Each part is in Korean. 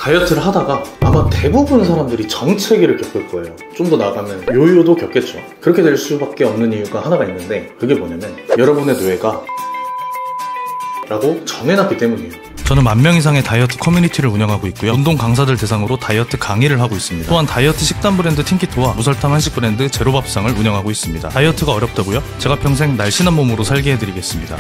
다이어트를 하다가 아마 대부분 사람들이 정체기를 겪을 거예요. 좀 더 나아가면 요요도 겪겠죠. 그렇게 될 수밖에 없는 이유가 하나가 있는데, 그게 뭐냐면 여러분의 뇌가 라고 정해놨기 때문이에요. 저는 10,000명 이상의 다이어트 커뮤니티를 운영하고 있고요. 운동 강사들 대상으로 다이어트 강의를 하고 있습니다. 또한 다이어트 식단 브랜드 틴키토와 무설탕 한식 브랜드 제로밥상을 운영하고 있습니다. 다이어트가 어렵다고요? 제가 평생 날씬한 몸으로 살게 해드리겠습니다.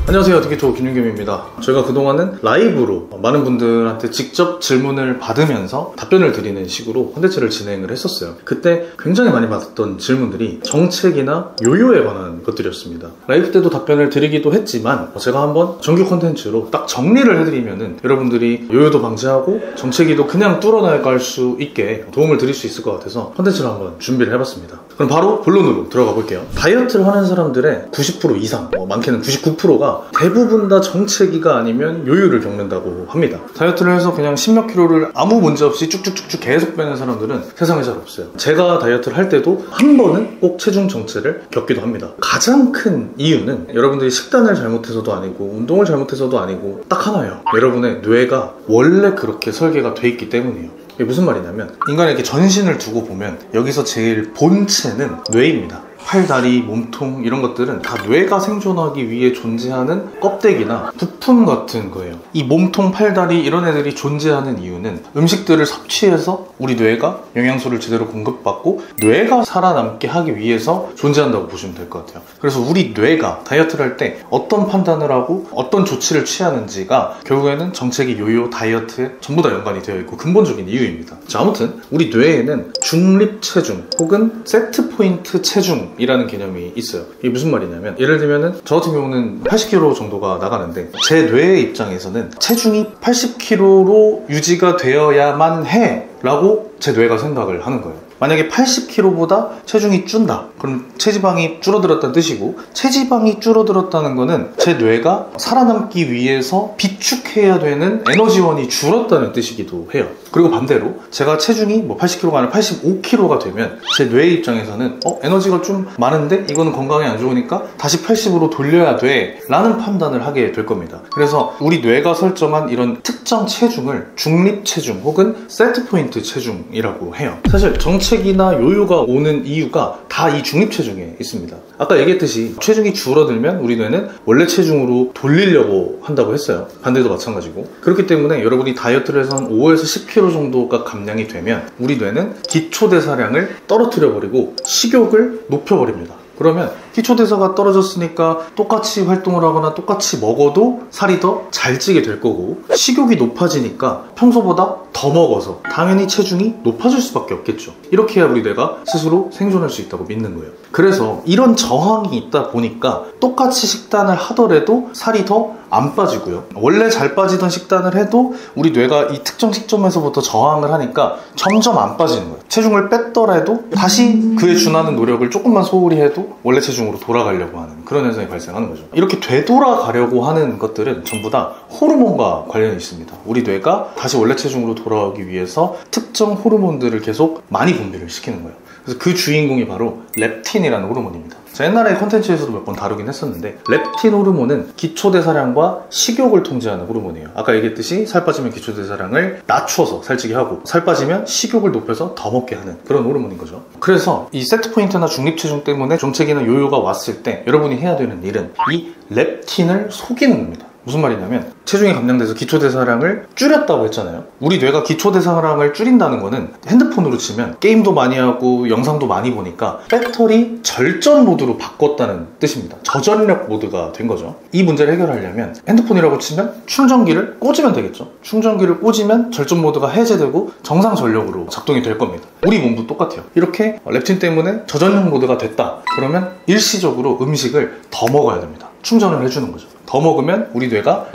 안녕하세요, 틴키토 김윤겸입니다. 저희가 그동안은 라이브로 많은 분들한테 직접 질문을 받으면서 답변을 드리는 식으로 콘텐츠를 진행을 했었어요. 그때 굉장히 많이 받았던 질문들이 정책이나 요요에 관한 것들이었습니다. 라이브 때도 답변을 드리기도 했지만 제가 한번 정규 콘텐츠로 딱 정리를 해드리면은 여러분들이 요요도 방지하고 정체기도 그냥 뚫어나갈 수 있게 도움을 드릴 수 있을 것 같아서 콘텐츠를 한번 준비를 해봤습니다. 그럼 바로 본론으로 들어가 볼게요. 다이어트를 하는 사람들의 90% 이상, 많게는 99%가 대부분 다 정체기가 아니면 요요를 겪는다고 합니다. 다이어트를 해서 그냥 10몇 킬로를 아무 문제 없이 쭉쭉쭉쭉 계속 빼는 사람들은 세상에 잘 없어요. 제가 다이어트를 할 때도 한 번은 꼭 체중 정체를 겪기도 합니다. 가장 큰 이유는 여러분들이 식단을 잘못해서도 아니고 운동을 잘못해서도 아니고 딱 하나예요. 여러분의 뇌가 원래 그렇게 설계가 돼 있기 때문이에요. 이게 무슨 말이냐면, 인간에게 전신을 두고 보면 여기서 제일 본체는 뇌입니다. 팔, 다리, 몸통 이런 것들은 다 뇌가 생존하기 위해 존재하는 껍데기나 부품 같은 거예요. 이 몸통, 팔, 다리 이런 애들이 존재하는 이유는 음식들을 섭취해서 우리 뇌가 영양소를 제대로 공급받고 뇌가 살아남게 하기 위해서 존재한다고 보시면 될 것 같아요. 그래서 우리 뇌가 다이어트를 할 때 어떤 판단을 하고 어떤 조치를 취하는지가 결국에는 정체기, 요요, 다이어트에 전부 다 연관이 되어 있고 근본적인 이유입니다. 자, 아무튼 우리 뇌에는 중립체중 혹은 세트포인트 체중 이라는 개념이 있어요. 이게 무슨 말이냐면, 예를 들면은 저 같은 경우는 80kg 정도가 나가는데 제 뇌의 입장에서는 체중이 80kg로 유지가 되어야만 해 라고 제 뇌가 생각을 하는 거예요. 만약에 80kg보다 체중이 준다, 그럼 체지방이 줄어들었다는 뜻이고, 체지방이 줄어들었다는 거는 제 뇌가 살아남기 위해서 비축해야 되는 에너지원이 줄었다는 뜻이기도 해요. 그리고 반대로 제가 체중이 80kg가 아니라 85kg가 되면 제 뇌의 입장에서는 에너지가 좀 많은데 이거는 건강에 안 좋으니까 다시 80으로 돌려야 돼 라는 판단을 하게 될 겁니다. 그래서 우리 뇌가 설정한 이런 특정 체중을 중립체중 혹은 세트포인트 체중이라고 해요. 사실 정체기나 요요가 오는 이유가 다 이 중립체중에 있습니다. 아까 얘기했듯이 체중이 줄어들면 우리 뇌는 원래 체중으로 돌리려고 한다고 했어요. 반대도 마찬가지고. 그렇기 때문에 여러분이 다이어트를 해서 한 5에서 10kg 정도가 감량이 되면 우리 뇌는 기초대사량을 떨어뜨려 버리고 식욕을 높여버립니다. 그러면 기초대사가 떨어졌으니까 똑같이 활동을 하거나 똑같이 먹어도 살이 더 잘 찌게 될 거고, 식욕이 높아지니까 평소보다 더 먹어서 당연히 체중이 높아질 수밖에 없겠죠. 이렇게 해야 우리 뇌가 스스로 생존할 수 있다고 믿는 거예요. 그래서 이런 저항이 있다 보니까 똑같이 식단을 하더라도 살이 더 안 빠지고요. 원래 잘 빠지던 식단을 해도 우리 뇌가 이 특정 시점에서부터 저항을 하니까 점점 안 빠지는 거예요. 체중을 뺐더라도 다시 그에 준하는 노력을 조금만 소홀히 해도 원래 체중으로 돌아가려고 하는 그런 현상이 발생하는 거죠. 이렇게 되돌아가려고 하는 것들은 전부 다 호르몬과 관련이 있습니다. 우리 뇌가 다시 원래 체중으로 돌아가기 위해서 특정 호르몬들을 계속 많이 분비를 시키는 거예요. 그래서 그 주인공이 바로 렙틴이라는 호르몬입니다. 제가 옛날에 컨텐츠에서도 몇 번 다루긴 했었는데, 렙틴 호르몬은 기초대사량과 식욕을 통제하는 호르몬이에요. 아까 얘기했듯이 살 빠지면 기초대사량을 낮춰서 살찌게 하고, 살 빠지면 식욕을 높여서 더 먹게 하는 그런 호르몬인 거죠. 그래서 이 세트포인트나 중립체중 때문에 정체기나 요요가 왔을 때 여러분이 해야 되는 일은 이 렙틴을 속이는 겁니다. 무슨 말이냐면, 체중이 감량돼서 기초대사량을 줄였다고 했잖아요. 우리 뇌가 기초대사량을 줄인다는 거는 핸드폰으로 치면 게임도 많이 하고 영상도 많이 보니까 배터리 절전 모드로 바꿨다는 뜻입니다. 저전력 모드가 된 거죠. 이 문제를 해결하려면 핸드폰이라고 치면 충전기를 꽂으면 되겠죠. 충전기를 꽂으면 절전 모드가 해제되고 정상 전력으로 작동이 될 겁니다. 우리 몸도 똑같아요. 이렇게 렙틴 때문에 저전력 모드가 됐다, 그러면 일시적으로 음식을 더 먹어야 됩니다. 충전을 해주는 거죠. 더 먹으면 우리 뇌가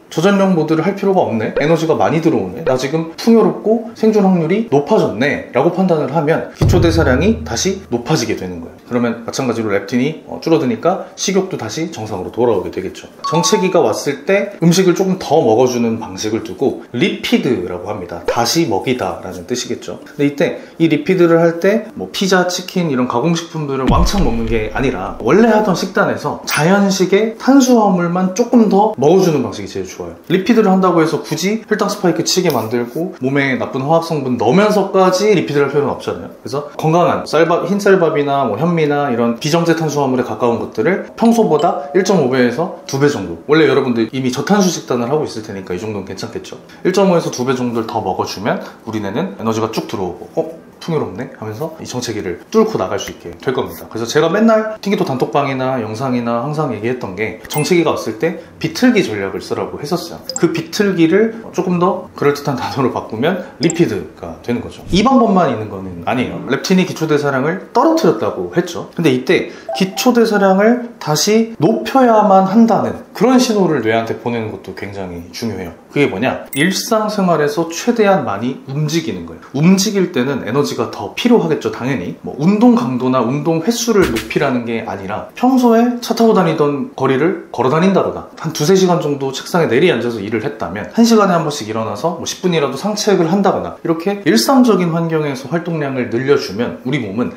저전력 모드를 할 필요가 없네, 에너지가 많이 들어오네, 나 지금 풍요롭고 생존 확률이 높아졌네 라고 판단을 하면 기초대사량이 다시 높아지게 되는 거예요. 그러면 마찬가지로 렙틴이 줄어드니까 식욕도 다시 정상으로 돌아오게 되겠죠. 정체기가 왔을 때 음식을 조금 더 먹어주는 방식을 두고 리피드라고 합니다. 다시 먹이다 라는 뜻이겠죠. 근데 이때 이 리피드를 할 때 피자, 치킨 이런 가공식품들을 왕창 먹는 게 아니라 원래 하던 식단에서 자연식의 탄수화물만 조금 더 먹어주는 방식이 제일 좋아요. 리피드를 한다고 해서 굳이 혈당 스파이크 치게 만들고 몸에 나쁜 화학 성분 넣으면서까지 리피드를 할 필요는 없잖아요. 그래서 건강한 쌀밥, 흰 쌀밥이나 뭐 현미나 이런 비정제 탄수화물에 가까운 것들을 평소보다 1.5배에서 2배 정도, 원래 여러분들 이미 저탄수 식단을 하고 있을 테니까 이 정도는 괜찮겠죠. 1.5에서 2배 정도를 더 먹어주면 우리 뇌는 에너지가 쭉 들어오고 풍요롭네 하면서 이 정체기를 뚫고 나갈 수 있게 될 겁니다. 그래서 제가 맨날 팅기토 단톡방이나 영상이나 항상 얘기했던 게, 정체기가 왔을 때 비틀기 전략을 쓰라고 했었어요. 그 비틀기를 조금 더 그럴듯한 단어로 바꾸면 리피드가 되는 거죠. 이 방법만 있는 거는 아니에요. 렙틴이 기초대사량을 떨어뜨렸다고 했죠. 근데 이때 기초대사량을 다시 높여야만 한다는 그런 신호를 뇌한테 보내는 것도 굉장히 중요해요. 그게 뭐냐? 일상생활에서 최대한 많이 움직이는 거예요. 움직일 때는 에너지가 더 필요하겠죠, 당연히. 뭐 운동 강도나 운동 횟수를 높이라는 게 아니라 평소에 차 타고 다니던 거리를 걸어 다닌다거나 한 2-3시간 정도 책상에 내리앉아서 일을 했다면 1시간에 한 번씩 일어나서 뭐 10분이라도 산책을 한다거나 이렇게 일상적인 환경에서 활동량을 늘려주면 우리 몸은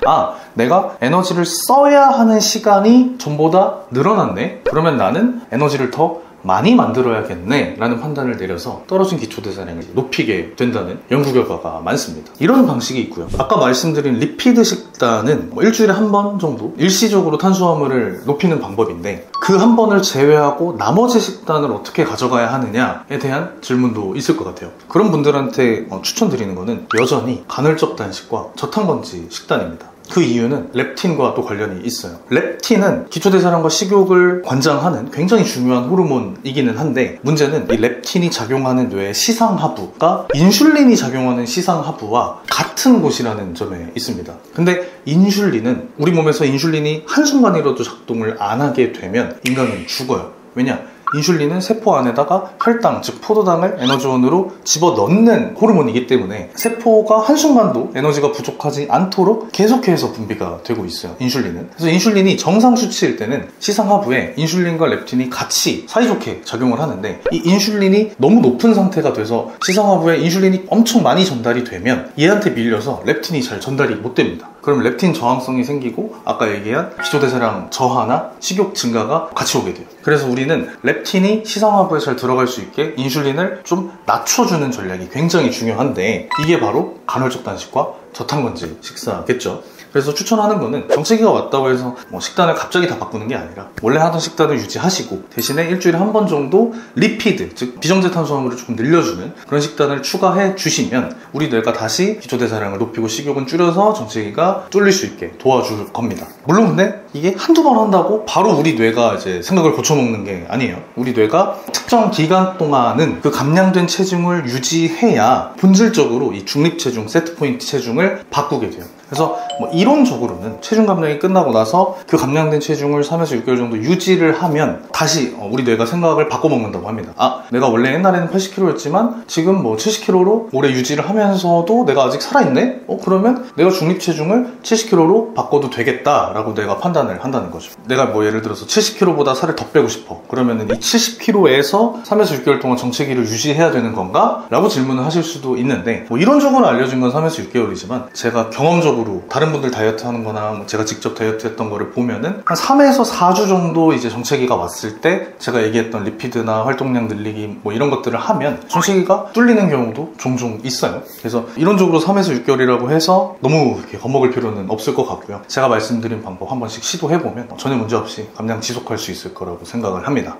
내가 에너지를 써야 하는 시간이 전보다 늘어났네? 그러면 나는 에너지를 더 많이 만들어야겠네 라는 판단을 내려서 떨어진 기초대사량을 높이게 된다는 연구 결과가 많습니다. 이런 방식이 있고요. 아까 말씀드린 리피드 식단은 일주일에 한 번 정도 일시적으로 탄수화물을 높이는 방법인데, 그 한 번을 제외하고 나머지 식단을 어떻게 가져가야 하느냐에 대한 질문도 있을 것 같아요. 그런 분들한테 추천드리는 거는 여전히 간헐적 단식과 저탄건지 식단입니다. 그 이유는 렙틴과 또 관련이 있어요. 렙틴은 기초대사량과 식욕을 관장하는 굉장히 중요한 호르몬이기는 한데, 문제는 이 렙틴이 작용하는 뇌의 시상하부가 인슐린이 작용하는 시상하부와 같은 곳이라는 점에 있습니다. 근데 인슐린은, 우리 몸에서 인슐린이 한순간이라도 작동을 안 하게 되면 인간은 죽어요. 왜냐? 인슐린은 세포 안에다가 혈당, 즉 포도당을 에너지원으로 집어넣는 호르몬이기 때문에 세포가 한순간도 에너지가 부족하지 않도록 계속해서 분비가 되고 있어요, 인슐린은. 그래서 인슐린이 정상 수치일 때는 시상하부에 인슐린과 렙틴이 같이 사이좋게 작용을 하는데, 이 인슐린이 너무 높은 상태가 돼서 시상하부에 인슐린이 엄청 많이 전달이 되면 얘한테 밀려서 렙틴이 잘 전달이 못 됩니다. 그럼 렙틴 저항성이 생기고 아까 얘기한 기초대사량 저하나 식욕 증가가 같이 오게 돼요. 그래서 우리는 렙틴이 시상하부에 잘 들어갈 수 있게 인슐린을 좀 낮춰주는 전략이 굉장히 중요한데, 이게 바로 간헐적 단식과 저탄건지 식사겠죠. 그래서 추천하는 거는 정체기가 왔다고 해서 식단을 갑자기 다 바꾸는 게 아니라 원래 하던 식단을 유지하시고 대신에 일주일에 한 번 정도 리피드, 즉 비정제 탄수화물을 조금 늘려주는 그런 식단을 추가해 주시면 우리 뇌가 다시 기초대사량을 높이고 식욕은 줄여서 정체기가 뚫릴 수 있게 도와줄 겁니다. 물론 근데 이게 한두 번 한다고 바로 우리 뇌가 이제 생각을 고쳐먹는 게 아니에요. 우리 뇌가 특정 기간 동안은 그 감량된 체중을 유지해야 본질적으로 이 중립체중, 세트포인트 체중을 바꾸게 돼요. 그래서 이론적으로는 체중 감량이 끝나고 나서 그 감량된 체중을 3에서 6개월 정도 유지를 하면 다시 우리 뇌가 생각을 바꿔먹는다고 합니다. 내가 원래 옛날에는 80kg였지만 지금 70kg로 오래 유지를 하면서도 내가 아직 살아있네? 그러면 내가 중립체중을 70kg로 바꿔도 되겠다라고 내가 판단을 한다는 거죠. 내가 예를 들어서 70kg보다 살을 더 빼고 싶어. 그러면 이 70kg에서 3에서 6개월 동안 정체기를 유지해야 되는 건가? 라고 질문을 하실 수도 있는데, 이론적으로 알려진 건 3에서 6개월이지만 제가 경험적으로 다른 분들 다이어트 하는 거나 제가 직접 다이어트 했던 거를 보면은 한 3에서 4주 정도 이제 정체기가 왔을 때 제가 얘기했던 리피드나 활동량 늘리기 이런 것들을 하면 정체기가 뚫리는 경우도 종종 있어요. 그래서 이론적으로 3에서 6개월이라고 해서 너무 이렇게 겁먹을 필요는 없을 것 같고요. 제가 말씀드린 방법 한 번씩 시도해보면 전혀 문제없이 감량 지속할 수 있을 거라고 생각을 합니다.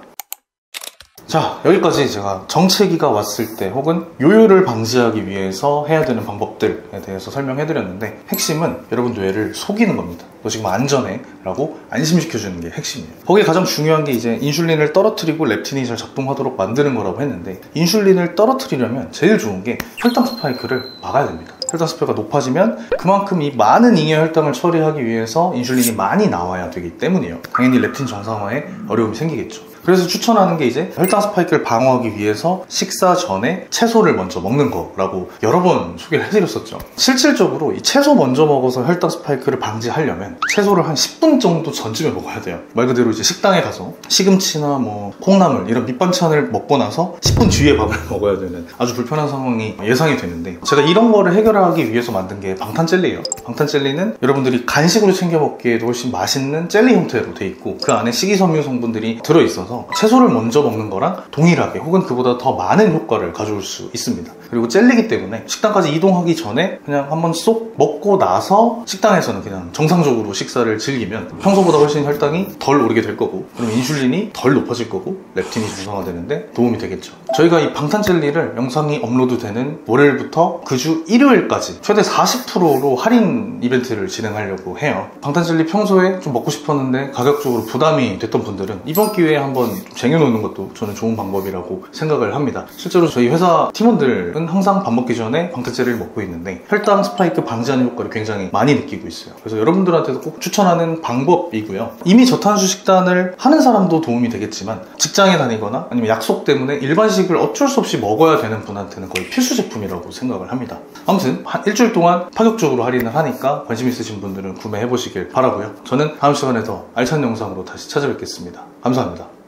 자, 여기까지 제가 정체기가 왔을 때 혹은 요요를 방지하기 위해서 해야 되는 방법들에 대해서 설명해드렸는데, 핵심은 여러분 뇌를 속이는 겁니다. 너 지금 안전해 라고 안심시켜주는 게 핵심이에요. 거기에 가장 중요한 게 이제 인슐린을 떨어뜨리고 렙틴이 잘 작동하도록 만드는 거라고 했는데, 인슐린을 떨어뜨리려면 제일 좋은 게 혈당 스파이크를 막아야 됩니다. 혈당 스파이크가 높아지면 그만큼 이 많은 잉여 혈당을 처리하기 위해서 인슐린이 많이 나와야 되기 때문이에요. 당연히 렙틴 정상화에 어려움이 생기겠죠. 그래서 추천하는 게 이제 혈당 스파이크를 방어하기 위해서 식사 전에 채소를 먼저 먹는 거라고 여러 번 소개를 해드렸었죠. 실질적으로 이 채소 먼저 먹어서 혈당 스파이크를 방지하려면 채소를 한 10분 정도 전쯤에 먹어야 돼요. 말 그대로 이제 식당에 가서 시금치나 콩나물 이런 밑반찬을 먹고 나서 10분 뒤에 밥을 먹어야 되는 아주 불편한 상황이 예상이 되는데, 제가 이런 거를 해결하기 위해서 만든 게 방탄젤리예요. 방탄젤리는 여러분들이 간식으로 챙겨 먹기에도 훨씬 맛있는 젤리 형태로 돼 있고 그 안에 식이섬유 성분들이 들어있어서 있어서 채소를 먼저 먹는 거랑 동일하게 혹은 그보다 더 많은 효과를 가져올 수 있습니다. 그리고 젤리기 때문에 식당까지 이동하기 전에 그냥 한번 쏙 먹고 나서 식당에서는 그냥 정상적으로 식사를 즐기면 평소보다 훨씬 혈당이 덜 오르게 될 거고, 그럼 인슐린이 덜 높아질 거고 렙틴이 중성화되는데 도움이 되겠죠. 저희가 이 방탄 젤리를 영상이 업로드되는 월요일부터 그 주 일요일까지 최대 40%로 할인 이벤트를 진행하려고 해요. 방탄 젤리 평소에 좀 먹고 싶었는데 가격적으로 부담이 됐던 분들은 이번 기회에 한번 쟁여놓는 것도 저는 좋은 방법이라고 생각을 합니다. 실제로 저희 회사 팀원들은 항상 밥 먹기 전에 방탄 젤리를 먹고 있는데 혈당 스파이크 방지하는 효과를 굉장히 많이 느끼고 있어요. 그래서 여러분들한테도 꼭 추천하는 방법이고요. 이미 저탄수 식단을 하는 사람도 도움이 되겠지만 직장에 다니거나 아니면 약속 때문에 일반식을 어쩔 수 없이 먹어야 되는 분한테는 거의 필수 제품이라고 생각을 합니다. 아무튼 한 일주일 동안 파격적으로 할인을 하니까 관심 있으신 분들은 구매해 보시길 바라고요. 저는 다음 시간에 더 알찬 영상으로 다시 찾아뵙겠습니다. 감사합니다.